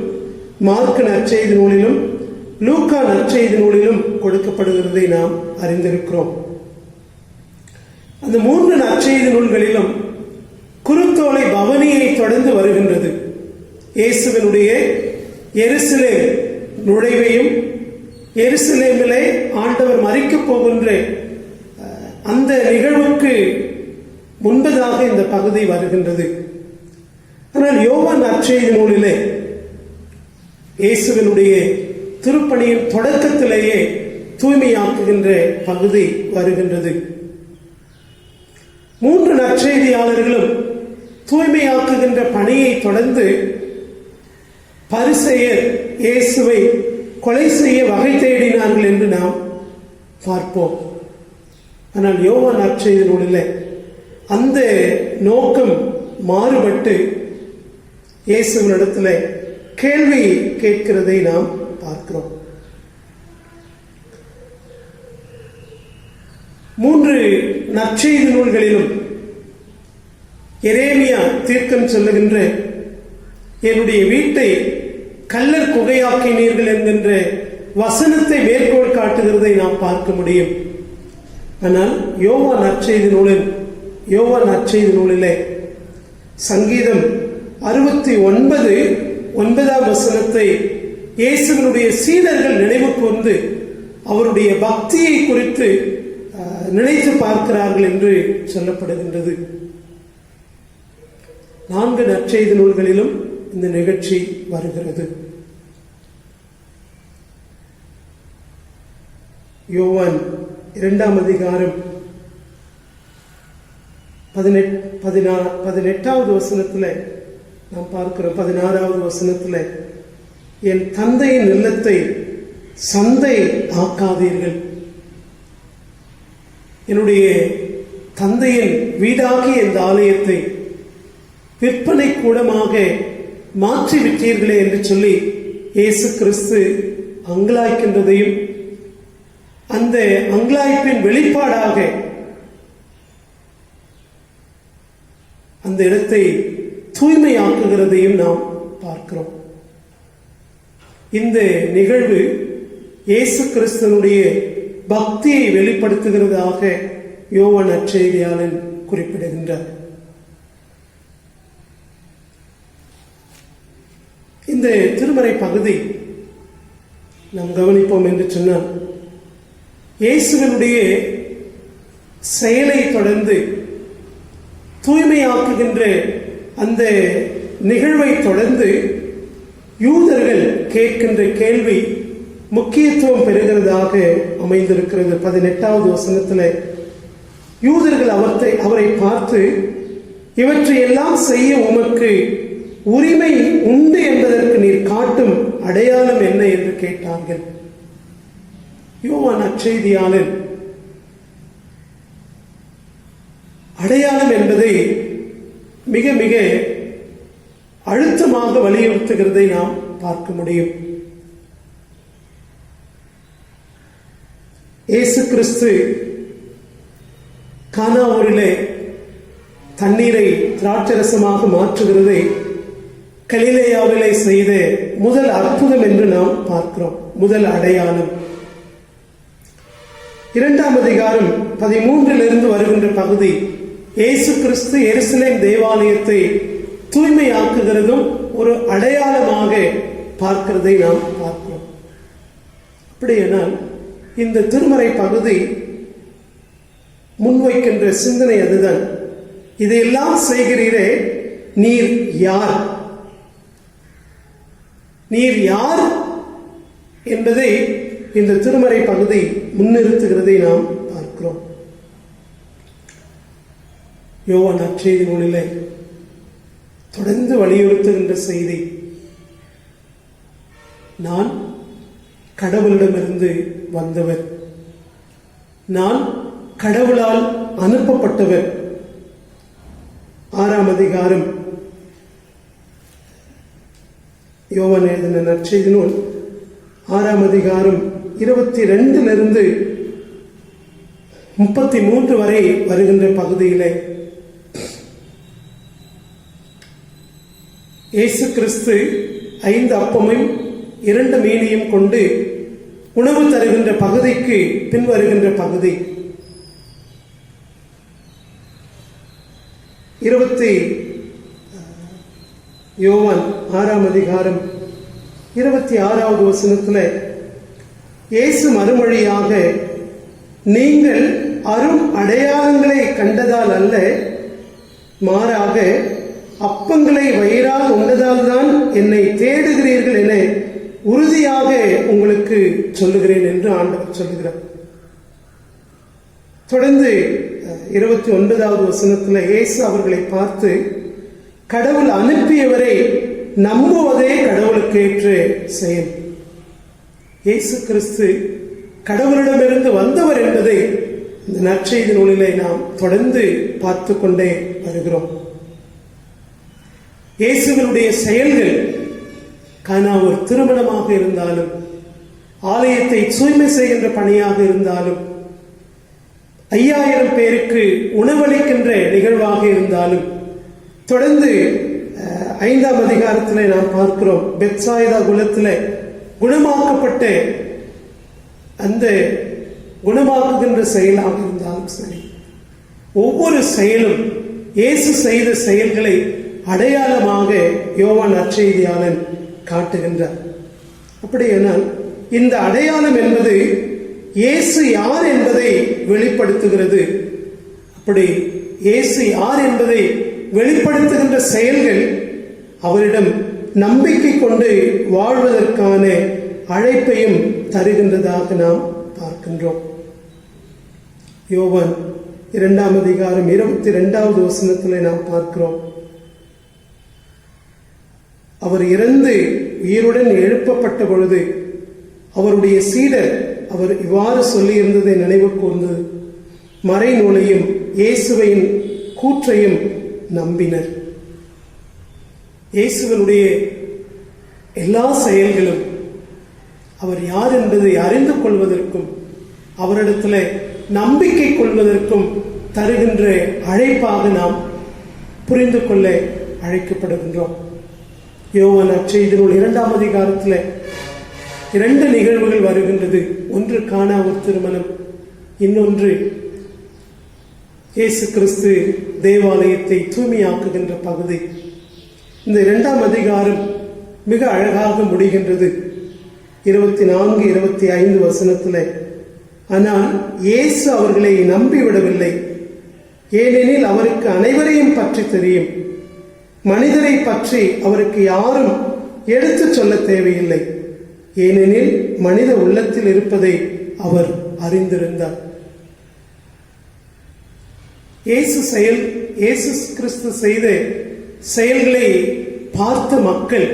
A: மார்க்கு நற்செய்தி நூலிலும், லூக்கா நற்செய்தி நூலிலும் கொடுக்கப்படுகிறதை நாம் அறிந்திருக்கிறோம். அந்த 3 நற்செய்தி நூல்களிலும் குருத்தோலை பவனியை தொடர்ந்து வருகின்றது. இயேசுவினுடைய எருசலேம் நுழைவையும், எருசலேமிலே ஆண்டவர் மரிக்கப் போகின்ற அந்த நிகழ்வுக்கு முன்பதாக இந்த பகுதி வருகின்றது. ஆனால் யோவான் நற்செய்தி நூலிலே இயேசுவினுடைய திருப்பணியின் தொடக்கத்திலேயே தூய்மையாக்குகின்ற பகுதி வருகின்றது. 3 நற்செய்தியாளர்களும் தூய்மையாக்குகின்ற பணியை தொடர்ந்து பரிசேயர் இயேசுவை கொலை செய்ய வகை தேடினார்கள் என்று நாம் பார்ப்போம். ஆனால் யோவான் நற்செய்தி நூலில் அந்த நோக்கம் மாறுபட்டு இயேசுவினிடத்தில் கேள்வி கேட்கிறதை நாம் பார்க்கிறோம். 3 நற்செய்தி நூல்களிலும் எரேமியா தீர்க்கன் சொல்லுகின்ற என்னுடைய வீட்டை கல்லர் குகையாக்கினீர்கள் என்கின்ற வசனத்தை மேற்கோள் காட்டுகிறதை நாம் பார்க்க முடியும். ஆனால் யோவான் நற்செய்தி நூலிலே சங்கீதம் 69:9 வசனத்தை இயேசுவினுடைய சீடர்கள் நினைவு கூர்ந்து அவருடைய பக்தியை குறித்து நினைத்து பார்க்கிறார்கள் என்று சொல்லப்படுகின்றது. 4 நற்செய்தி நூல்களிலும் இந்த நிகழ்ச்சி வருகிறது. யோவான் 2ஆம் அதிகாரம் 18வது வசனத்தில் நாம் பார்க்கிறோம். 16வது வசனத்தில் என் தந்தையின் இல்லத்தை சந்தை ஆக்காதீர்கள். என்னுடைய தந்தையின் வீடாகிய இந்த ஆலயத்தை விற்பனை கூடமாக மாற்றி விட்டீர்களே என்று சொல்லி இயேசு கிறிஸ்து அங்கலாய்க்கின்றதையும், அந்த அங்கலாய்ப்பின் வெளிப்பாடாக அந்த இடத்தை தூய்மையாக்குகிறதையும் நாம் பார்க்கிறோம். இந்த நிகழ்வு இயேசு கிறிஸ்துவனுடைய பக்தியை வெளிப்படுத்துகிறதாக யோவான் நற்செய்தியாளன் குறிப்பிடுகின்றார். இந்த திருமறை பகுதி நாம் கவனிப்போம் என்று சொன்னால், இயேசுவினுடைய செயலை தொடர்ந்து தூய்மையாக்குகின்ற அந்த நிகழ்வை தொடர்ந்து யூதர்கள் கேட்கின்ற கேள்வி முக்கியத்துவம் பெறுகிறதாக அமைந்திருக்கிறது. 18வது வசனத்தில் யூதர்கள் அவரை பார்த்து இவற்றை எல்லாம் செய்ய உமக்கு உரிமை உண்டு என்பதற்கு நீர் காட்டும் அடையாளம் என்ன என்று கேட்டார்கள். யோவான் நற்செய்தியாளன் அடையாளம் என்பதை மிக மிக அழுத்தமாக வலியுறுத்துகிறதை நாம் பார்க்க முடியும். இயேசு கிறிஸ்து கானா ஊரிலே தண்ணீரை திராட்சரசமாக மாற்றுகிறதை கலிலேயாவிலே செய்த முதல் அற்புதம் என்று நாம் பார்க்கிறோம். முதல் அடையாளம். 2ஆம் அதிகாரம் 13 வருகின்ற பகுதி இயேசு கிறிஸ்து எருசலேம் தேவாலயத்தை தூய்மையாக்குகிறதும் ஒரு அடையாளமாக பார்க்கிறதை நாம் பார்க்கிறோம். அப்படியானால் இந்த திருமறை பகுதி முன்வைக்கின்ற சிந்தனை அதுதான். இதையெல்லாம் செய்கிறீரே, நீர் யார்? நீர் யார் என்பதை இந்த திருமறை பகுதி முன்னிறுத்துகிறதை நாம் பார்க்கிறோம். யோவான் நற்செய்தி நூலிலே தொடர்ந்து வலியுறுத்துகின்ற செய்தி, நான் கடவுளிடமிருந்து வந்தவர், நான் கடவுளால் அனுப்பப்பட்டவர். 6ஆம் அதிகாரம் யோவான் எழுதின நற்செய்தி நூல் 6ஆம் அதிகாரம் 22 33 வரை வருகின்ற பகுதியிலே இயேசு கிறிஸ்து 5 அப்பமும் 2 மீனையும் கொண்டு உணவு தருகின்ற பகுதிக்கு பின்வருகின்ற பகுதி. யோவான் 6ஆம் அதிகாரம் 26வது வசனத்தில் இயேசு மறுமொழியாக, நீங்கள் அரும் அடையாளங்களை கண்டதால் அல்ல, மாறாக அப்பங்களை வயிறால் உண்டதால் தான் என்னை தேடுகிறீர்கள் என உறுதியாக உங்களுக்கு சொல்லுகிறேன் என்று ஆண்டவர் சொல்லுகிறார். தொடர்ந்து 29வது வசனத்தில் இயேசு அவர்களை பார்த்து, கடவுள் அனுப்பியவரை நம்புவதே கடவுளுக்கு ஏற்ற செயல். இயேசு கிறிஸ்து கடவுளிடமிருந்து வந்தவர் என்பதை இந்த நற்செய்தி நூலிலே நாம் தொடர்ந்து பார்த்து கொண்டே வருகிறோம். இயேசுவினுடைய செயல்கள் ஒரு திருமணமாக இருந்தாலும், ஆலயத்தை தூய்மை செய்கின்ற பணியாக இருந்தாலும், 5000 பேருக்கு உணவளிக்கின்ற நிகழ்வாக இருந்தாலும், தொடர்ந்து 5ஆம் அதிகாரத்தில் நாம் பார்க்கிறோம், பெத்சாயிதா குலத்தில் குணமாக்கப்பட்ட அந்த குணமாக்குகின்ற செயலாக இருந்தாலும் சரி, ஒவ்வொரு செயலும் இயேசு செய்த செயல்களை அடையாளமாக யோவான் நற்செய்தியாளன் காட்டுகின்றார். அப்படியானால் இந்த அடையாளம் என்பது இயேசு யார் என்பதை வெளிப்படுத்துகிறது. அப்படி இயேசு யார் என்பதை வெளிப்படுத்துகின்ற செயல்கள் அவரிடம் நம்பிக்கை கொண்டு வாழ்வதற்கான அழைப்பையும் தருகின்றதாக நாம் பார்க்கின்றோம். யோவான் 2ஆம் அதிகாரம் 22வது வசனத்தில் நாம் பார்க்கிறோம், அவர் இறந்து உயிருடன் எழுப்பப்பட்ட பொழுது அவருடைய சீடர் அவர் இவ்வாறு சொல்லியிருந்ததை நினைவு கூர்ந்து மறைநூலையும் இயேசுவின் கூற்றையும் நம்பினர். இயேசுவினுடைய எல்லா செயல்களும் அவர் யார் என்பதை அறிந்து கொள்வதற்கும் அவரிடத்தில் நம்பிக்கை கொள்வதற்கும் தருகின்ற அழைப்பாக நாம் புரிந்து கொள்ள அழைக்கப்படுகின்றோம். யோவான் நற்செய்தி நூல் 2ஆம் அதிகாரத்தில் 2 நிகழ்வுகள் வருகின்றது. ஒன்று கானா ஒரு திருமணம், இன்னொன்று இயேசு கிறிஸ்து தேவாலயத்தை தூய்மையாக்குகின்ற பகுதி. இந்த 2ஆம் அதிகாரம் மிக அழகாக முடிகின்றது 24, 25 வசனத்தில். ஆனால் இயேசு அவர்களை நம்பிவிடவில்லை, ஏனெனில் அவருக்கு அனைவரையும் பற்றி தெரியும். மனிதரை பற்றி அவருக்கு யாரும் எடுத்து சொல்ல தேவையில்லை, ஏனெனில் மனித உள்ளத்தில் இருப்பதை அவர் அறிந்திருந்தார். இயேசு கிறிஸ்து செய்த செயல்களை பார்த்த மக்கள்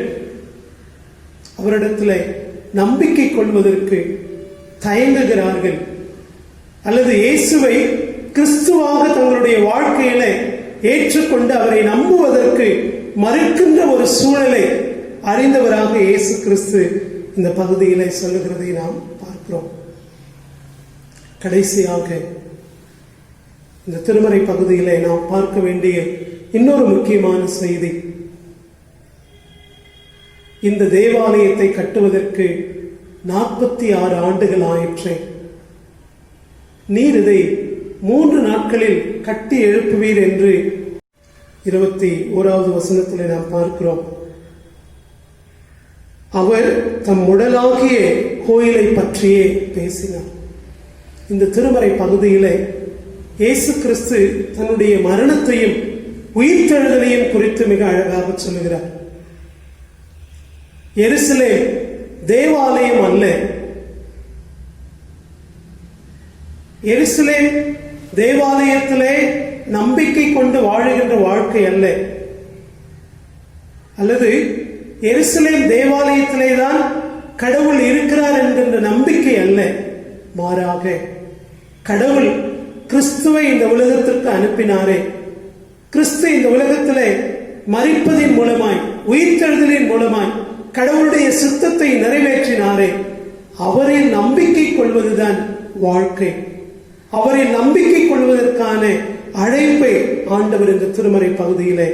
A: அவரிடத்தில் நம்பிக்கை கொள்வதற்கு தயங்குகிறார்கள், அல்லது இயேசுவை கிறிஸ்துவாக தங்களுடைய வாழ்க்கையில ஏற்றுக்கொண்டு அவரை நம்புவதற்கு மறுக்கின்ற ஒரு சூழலை அறிந்தவராக இயேசு கிறிஸ்து இந்த பகுதியிலே சொல்லுகிறதை நாம் பார்க்கிறோம். கடைசியாக இந்த திருமறை பகுதியிலே நாம் பார்க்க வேண்டிய இன்னொரு முக்கியமான செய்தி, இந்த தேவாலயத்தை கட்டுவதற்கு 46 ஆண்டுகள் ஆயிற்று. நீர் இதை 3 நாட்களில் கட்டி எழுப்புவீர் என்று 21வது வசனத்தில் நாம் பார்க்கிறோம். அவர் தம் உடலாகிய கோயிலை பற்றியே பேசினார். இந்த திருமறை பகுதியில இயேசு கிறிஸ்து தன்னுடைய மரணத்தையும் உயிர்த்தெழுதலையும் குறித்து மிக அழகாக சொல்லுகிறார். எருசலேம் தேவாலயம் அல்ல, எருசலேம் தேவாலயத்திலே நம்பிக்கை கொண்டு வாழுகின்ற வாழ்க்கை அல்ல, அல்லது எருசலேம் தேவாலயத்திலே தான் கடவுள் இருக்கிறார் என்கின்ற நம்பிக்கை அல்ல. மாறாக கடவுள் கிறிஸ்துவை இந்த உலகத்திற்கு அனுப்பினாரே, கிறிஸ்து இந்த உலகத்திலே மரிப்பதின் மூலமாய் உயிர்த்தெழுதலின் மூலமாய் கடவுளுடைய சித்தத்தை நிறைவேற்றினாரே, அவரில் நம்பிக்கை கொள்வதுதான் வாழ்க்கை. அவரில் நம்பிக்கை கொள்வதற்கான அழைப்பை ஆண்டவர் இந்த திருமறை பகுதியிலே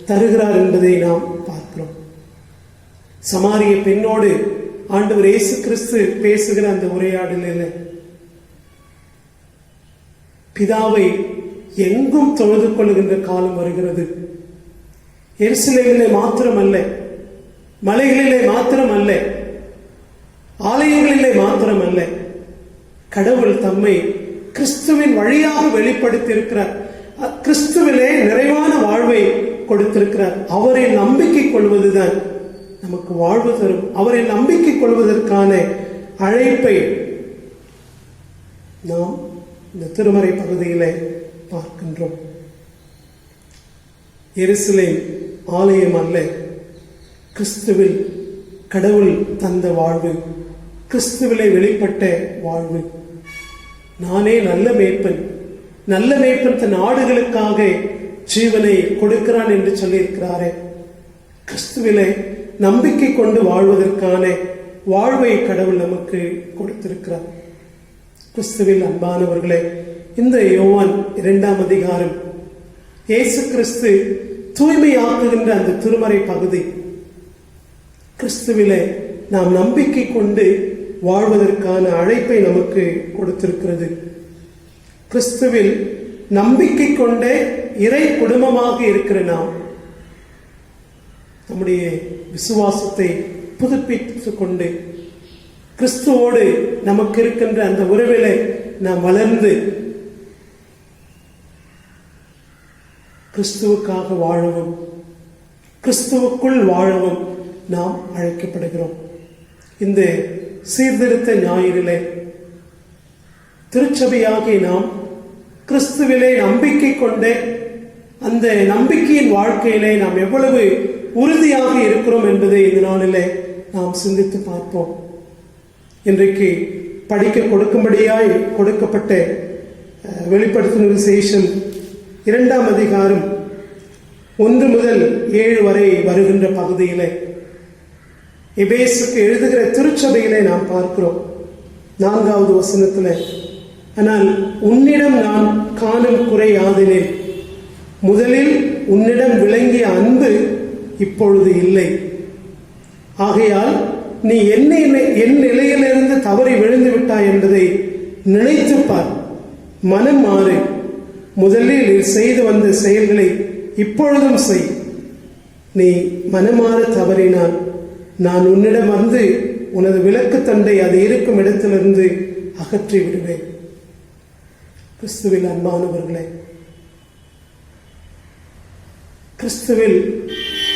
A: தருகிறார் என்பதை நாம் பார்க்கிறோம். சமாரிய பெண்ணோடு ஆண்டவர் இயேசு கிறிஸ்து பேசுகிற அந்த உரையாடலில் பிதாவை எங்கும் தொழுது கொள்ளுகின்ற காலம் வருகிறது. எருசலேமிலே மாத்திரமல்ல, மலைகளிலே மாத்திரமல்ல, ஆலயங்களிலே மாத்திரமல்ல, கடவுள் தம்மை கிறிஸ்துவின் வழியாக வெளிப்படுத்தி இருக்கிறார். கிறிஸ்துவிலே நிறைவான வாழ்வை கொடுத்திருக்கிறார். அவரை நம்பிக்கை கொள்வதுதான் நமக்கு வாழ்வு தரும். அவரை நம்பிக்கை கொள்வதற்கான அழைப்பை நாம் இந்த திருமறை பகுதியிலே பார்க்கின்றோம். எருசலேம் ஆலயம் அல்ல, கிறிஸ்துவில் கடவுள் தந்த வாழ்வு, கிறிஸ்துவிலே வெளிப்பட்ட வாழ்வு. நானே நல்ல மேய்ப்பன், நல்ல மேய்ப்பன் தன் ஆடுகளுக்காக ஜீவனை கொடுக்கிறான் என்று சொல்லியிருக்கிறாரே, கிறிஸ்துவிலே நம்பிக்கை கொண்டு வாழ்வதற்கான வாழ்வை கடவுள் நமக்கு கொடுத்திருக்கிறார். கிறிஸ்துவில் அன்பானவர்களே, இந்த யோவான் 2ஆம் அதிகாரம் இயேசு கிறிஸ்து தூய்மையாக்குகின்ற அந்த திருமறை பகுதி கிறிஸ்துவிலே நாம் நம்பிக்கை கொண்டு வாழ்வதற்கான அழைப்பை நமக்கு கொடுத்திருக்கிறது. கிறிஸ்துவில் நம்பிக்கை கொண்டே இறை குடும்பமாக இருக்கிற நாம் நம்முடைய விசுவாசத்தை புதுப்பித்துக் கொண்டு கிறிஸ்துவோடு நமக்கு இருக்கின்ற அந்த உறவிலே நாம் வளர்ந்து கிறிஸ்துவுக்காக வாழவும் கிறிஸ்துவுக்குள் வாழவும் நாம் அழைக்கப்படுகிறோம். இந்த சீர்திருத்த ஞாயிறிலே திருச்சபையாகிய நாம் கிறிஸ்துவிலே நம்பிக்கை கொண்டே அந்த நம்பிக்கையின் வாழ்க்கையிலே நாம் எவ்வளவு உறுதியாக இருக்கிறோம் என்பதை இந்த நாளிலே நாம் சிந்தித்து பார்ப்போம். இன்றைக்கு படிக்க கொடுக்கும்படியாய் கொடுக்கப்பட்ட வெளிப்படுத்தின விசேஷம் 2ஆம் அதிகாரம் 1 முதல் 7 வரை வருகின்ற பகுதியிலே எபேசுக்கு எழுதுகிற திருச்சபையிலே நாம் பார்க்கிறோம். 4வது வசனத்திலே, ஆனால் உன்னிடம் நான் காணும் குறை யாதெனில், முதலில் உன்னிடம் விளங்கிய அன்பு இப்பொழுது இல்லை. ஆகையால் நீ என் நிலையிலிருந்து தவறி விழுந்து விட்டாய் என்பதை நினைத்துப்பார், மனம் மாறு, முதலில் நீ செய்து வந்த செயல்களை இப்பொழுதும் செய். நீ மனமாற தவறினால் நான் உன்னிடம் வந்து உனது விளக்கு தண்டை அது இருக்கும் இடத்திலிருந்து அகற்றி விடுவேன். கிறிஸ்துவில் அன்பானவர்களே, கிறிஸ்துவில்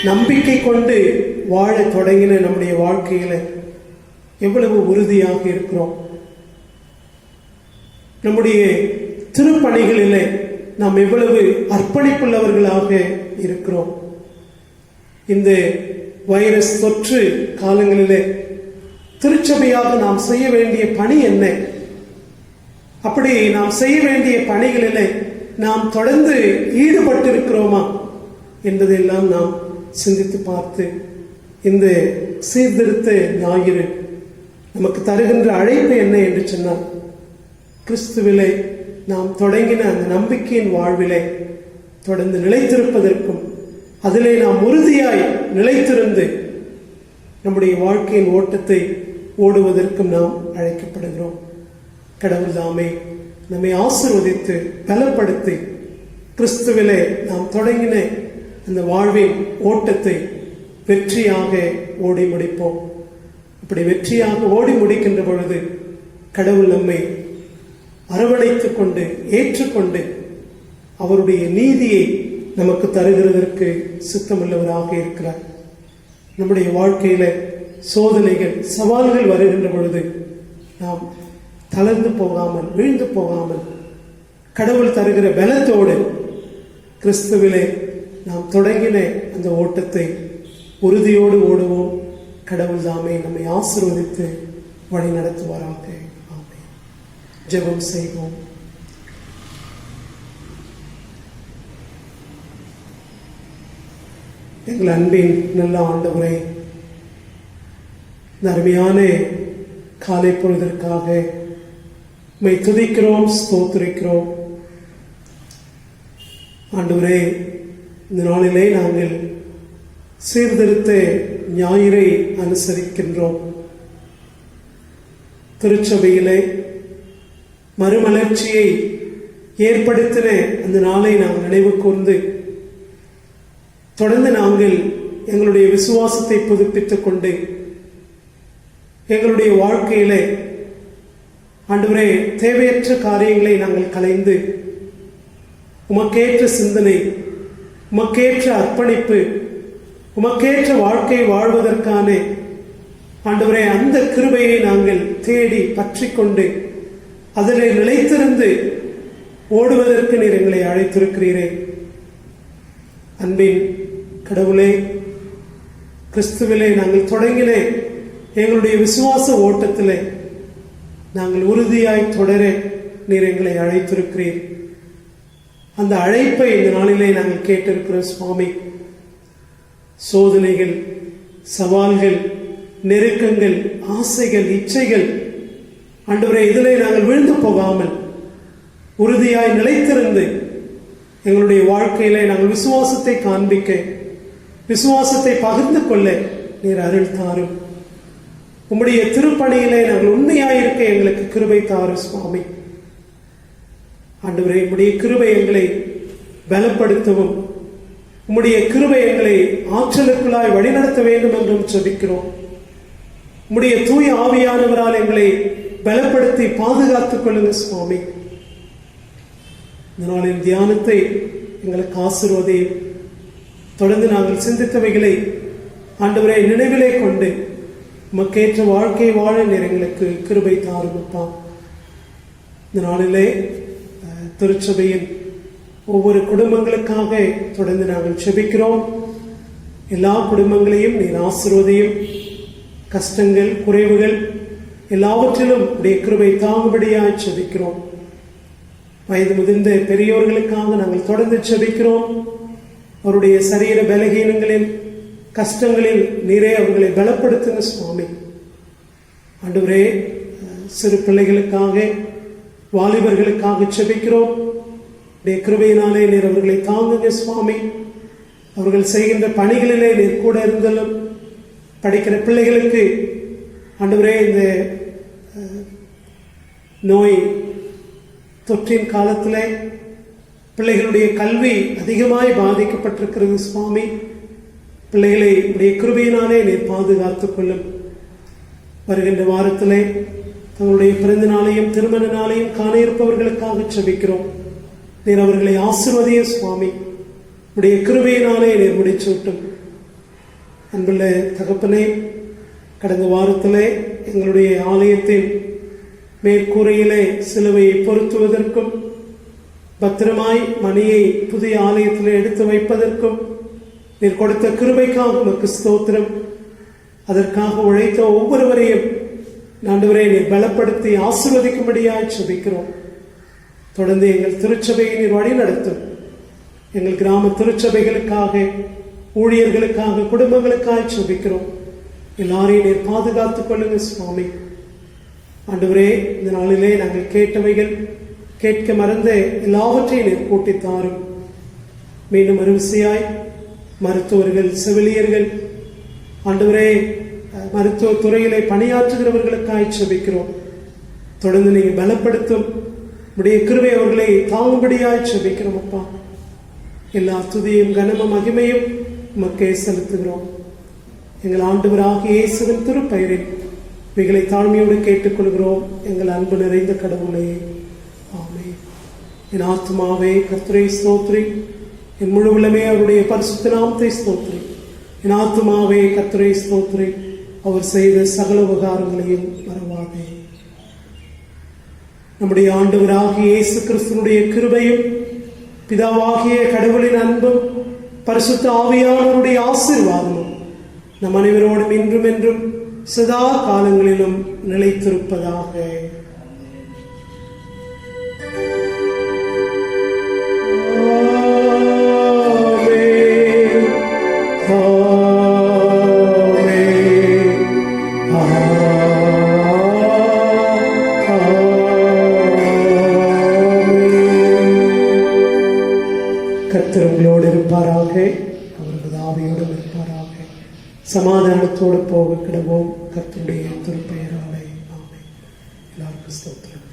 A: நம்பிக்கை கொண்டு வாழ தொடங்கின நம்முடைய வாழ்க்கையில எவ்வளவு உறுதியாக இருக்கிறோம். நம்முடைய திருப்பணிகளிலே நாம் எவ்வளவு அர்ப்பணிப்புள்ளவர்களாக இருக்கிறோம். இந்த வைரஸ் தொற்று காலங்களிலே திருச்சபையாக நாம் செய்ய வேண்டிய பணி என்ன? அப்படி நாம் செய்ய வேண்டிய பணிகளிலே நாம் தொடர்ந்து ஈடுபட்டிருக்கிறோமா என்பதையெல்லாம் நாம் சிந்தித்து பார்த்து இந்த சீர்திருத்த ஞாயிறு நமக்கு தருகின்ற அழைப்பு என்ன என்று சொன்னால், கிறிஸ்துவிலே நாம் தொடங்கின அந்த நம்பிக்கையின் வாழ்விலே தொடர்ந்து நிலைத்திருப்பதற்கும் அதிலே நாம் உறுதியாய் நிலைத்திருந்து நம்முடைய வாழ்க்கையின் ஓட்டத்தை ஓடுவதற்கும் நாம் அழைக்கப்படுகிறோம். கடவுள் தாமே நம்மை ஆசீர்வதித்து பலப்படுத்தி கிறிஸ்துவிலே நாம் தொடங்கின அந்த வாழ்வின் ஓட்டத்தை வெற்றியாக ஓடி முடிப்போம். அப்படி வெற்றியாக ஓடி முடிக்கின்ற பொழுது கடவுள் நம்மை அரவணைத்துக் கொண்டு ஏற்றுக்கொண்டு அவருடைய நீதியை நமக்கு தருகிறதற்கு சித்தமுள்ளவராக இருக்கிறார். நம்முடைய வாழ்க்கையில சோதனைகள் சவால்கள் வருகின்ற பொழுது நாம் தளர்ந்து போகாமல், வீழ்ந்து போகாமல், கடவுள் தருகிற பலத்தோடு கிறிஸ்துவிலே நாம் தொடங்கின அந்த ஓட்டத்தை உறுதியோடு ஓடுவோம். கடவுள் தாமே நம்மை ஆசீர்வதித்து வழி நடத்துவாராக. ஆமென். ஜெபம் செய்வோம். எங்கள் அன்பின் நல்ல ஆண்டவரே, இந்த அருமையான காலை பொழுதற்காக உம்மை துதிக்கிறோம், ஸ்தோத்திரிக்கிறோம். ஆண்டவரே, இந்த நாளிலே நாங்கள் சீர்திருத்த ஞாயிறை அனுசரிக்கின்றோம். திருச்சபையிலே மறுமலர்ச்சியை ஏற்படுத்தின அந்த நாளை நாங்கள் நினைவு கூர்ந்து தொடர்ந்து நாங்கள் எங்களுடைய விசுவாசத்தை புதுப்பித்துக் கொண்டு எங்களுடைய வாழ்க்கையிலே ஆண்டவரே தேவையற்ற காரியங்களை நாங்கள் களைந்து உமக்கேற்ற சிந்தனை, உமக்கேற்ற அர்ப்பணிப்பு, உமக்கேற்ற வாழ்க்கை வாழ்வதற்கான ஆண்டவரே அந்த கிருபையை நாங்கள் தேடி பற்றி கொண்டு அதிலே நிலைத்திருந்து ஓடுவதற்கு நீர் எங்களை அழைத்திருக்கிறீரே. அன்பின் கடவுளே, கிறிஸ்துவிலே நாங்கள் தொடங்கின எங்களுடைய விசுவாச ஓட்டத்திலே நாங்கள் உறுதியாய் தொடர நீர் எங்களை அழைத்திருக்கிறீர். அந்த அழைப்பை இந்த நாளிலே நாங்கள் கேட்டிருக்கிறோம் சுவாமி. சோதனைகள், சவால்கள், நெருக்கங்கள், ஆசைகள், இச்சைகள் ஆண்டவரே இதிலே நாங்கள் விழுந்து போகாமல் உறுதியாய் நிலைத்திருந்து எங்களுடைய வாழ்க்கையிலே நாங்கள் விசுவாசத்தை காண்பிக்க, விசுவாசத்தை பகிர்ந்து கொள்ள நீர் அருள் தாரும். உம்முடைய திருப்பணியிலே நாங்கள் உண்மையாயிருக்க எங்களுக்கு கிருபை தாரும் சுவாமி. ஆண்டவரே, உம்முடைய கிருபை எங்களை பலப்படுத்தவும், உம்முடைய கிருபை எங்களை ஆற்றலுக்குள்ளாய் வழிநடத்த வேண்டும் என்றும் ஜெபிக்கிறோம். உம்முடைய தூய ஆவியானவரால் எங்களை பலப்படுத்தி பாதுகாத்துக் கொள்ளுங்க சுவாமி. இந்த நாளின் தியானத்தை எங்களுக்கு ஆசீர்வதியும். தொடர்ந்து நாங்கள் சிந்தித்தவைகளை ஆண்டவரை நினைவிலே கொண்டு உமக்கேற்ற வாழ்க்கை வாழ எங்களுக்கு கிருபை தாரும் அப்பா. இந்த நாளிலே திருச்சபையின் ஒவ்வொரு குடும்பங்களுக்காக தொடர்ந்து நாங்கள் ஜெபிக்கிறோம். எல்லா குடும்பங்களையும் நீர் ஆசீர்வதியும். கஷ்டங்கள், குறைவுகள் எல்லாவற்றிலும் உடைய கிருபை தாங்கும்படியாய் ஜெபிக்கிறோம். வயது முதிர்ந்த பெரியோர்களுக்காக நாங்கள் தொடர்ந்து ஜெபிக்கிறோம். அவருடைய சரீர பலகீனங்களில், கஷ்டங்களில் நீரே அவர்களை பலப்படுத்துங்க சுவாமி. ஆண்டவரே, சிறு பிள்ளைகளுக்காக, வாலிபர்களுக்காக ஜெபிக்கிறோம். உடைய கிருபையினாலே நீர் அவர்களை தாங்குங்க சுவாமி. அவர்கள் செய்கின்ற பணிகளிலே நீர் கூட இருந்தாலும் படிக்கிற பிள்ளைகளுக்கு ஆண்டவரே இந்த நோய் தொற்றின் காலத்திலே பிள்ளைகளுடைய கல்வி அதிகமாய் பாதிக்கப்பட்டிருக்கிறது சுவாமி. பிள்ளைகளை உடைய கிருபையினாலே நீர் பாதுகாத்துக் கொள்ளும். வருகின்ற வாரத்திலே தங்களுடைய பிறந்த நாளையும் திருமண நாளையும் காண இருப்பவர்களுக்காக ஜெபிக்கிறோம். நீர் அவர்களை ஆசீர்வதிய சுவாமி. உடைய கிருபையினாலே நீர் முடிச்சூட்டும். அன்புள்ள தகப்பனே, கடந்த வாரத்திலே எங்களுடைய ஆலயத்தின் மேற்கூரையிலே சிலுவையை பொருத்துவதற்கும் பத்திரமாய் மணியை புதிய ஆலயத்திலே எடுத்து வைப்பதற்கும் நீர் கொடுத்த கிருபைக்காக உமக்கு ஸ்தோத்திரம். அதற்காக உழைத்த ஒவ்வொருவரையும் ஆண்டவரே நீர் பலப்படுத்தி ஆசீர்வதிக்கும்படியாய் ஜெபிக்கிறோம். தொடர்ந்து எங்கள் திருச்சபையை நீர் வழி நடத்தும். எங்கள் கிராம திருச்சபைகளுக்காக, ஊழியர்களுக்காக, குடும்பங்களுக்காக ஜெபிக்கிறோம். எல்லாரையும் நீர் பாதுகாத்துக் கொள்ளுங்க சுவாமி. ஆண்டவரே, இந்த நாளிலே நாங்கள் கேட்டவைகள், கேட்க மறந்த எல்லாவற்றையும் நீர் கூட்டித்தாரும். மீண்டும் அருவிசையாய் மருத்துவர்கள், செவிலியர்கள், ஆண்டவரே மருத்துவ துறையிலே பணியாற்றுகிறவர்களுக்காக ஜெபிக்கிறோம். தொடர்ந்து நீங்கள் பலப்படுத்தும். உடைய கிருபை அவர்களை தாங்கும்படியாய் ஜெபிக்கிறோம் அப்பா. எல்லா துதியும் கனமும் மகிமையும் உமக்கே செலுத்துகிறோம். எங்கள் ஆண்டவராகிய இயேசுவின் திருப்பெயரில் இவைகளை தாழ்மையோடு கேட்டுக்கொள்கிறோம் எங்கள் அன்பு நிறைந்த கடவுளே, ஆமென். என் ஆத்மாவே கர்த்தரை ஸ்தோத்திரி, என் முழு உள்ளமே அவருடைய பரிசுத்த நாமத்தை ஸ்தோத்திரி. என் ஆத்மாவே கர்த்தரை ஸ்தோத்திரி, அவர் செய்த சகல உபகாரங்களையும் மறவாதே. நம்முடைய ஆண்டவராகிய இயேசு கிறிஸ்துவினுடைய கிருபையும் பிதாவாகிய கடவுளின் அன்பும் பரிசுத்த ஆவியானவருடைய ஆசீர்வாதமும் நம் அனைவரோடும் இன்றும் என்றும் சதா காலங்களிலும் நிலைத்திருப்பதாக. கர்த்தர் உங்களோடு இருப்பாராக, அவரது ஆவியோடும் இருப்பாராக. சமாதானத்தோடு போக கிடவோம் கர்த்தருடைய திருப்பெயராலே. ஆமென். எல்லாருக்கும் ஸ்தோத்திரம்.